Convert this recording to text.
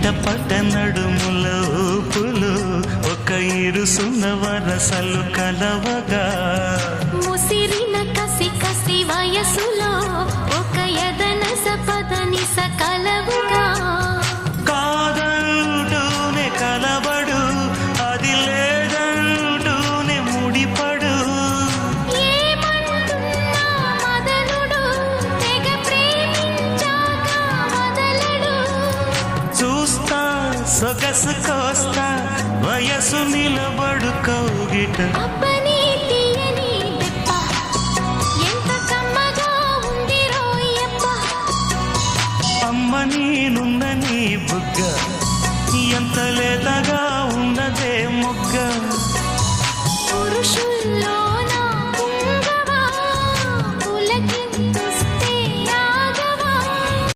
చిటపట నడుముల ఊపులు ఒక ఇరుసున్న వరసలు కలవగా ముసిరిన కసి కసి వయసులో ఒక యదన సపదని సకలవుగా కాదంటూనే కలబడు అది లేదంటూనే ముడిపడు ఏమంటున్నా మదనుడు తెగ ప్రేమించాక వదలడు చూస్తా సొగసు కోస్తా వయసు నిలబడు కౌగిట అబ్బని తీయని దెబ్బ ఎంత కమ్మగా ఉంది రోయప్ప అమ్మ నేనున్న నీ బుగ్గ ఎంత లేతగా ఉన్నదే మొగ్గ పురుషుల్లో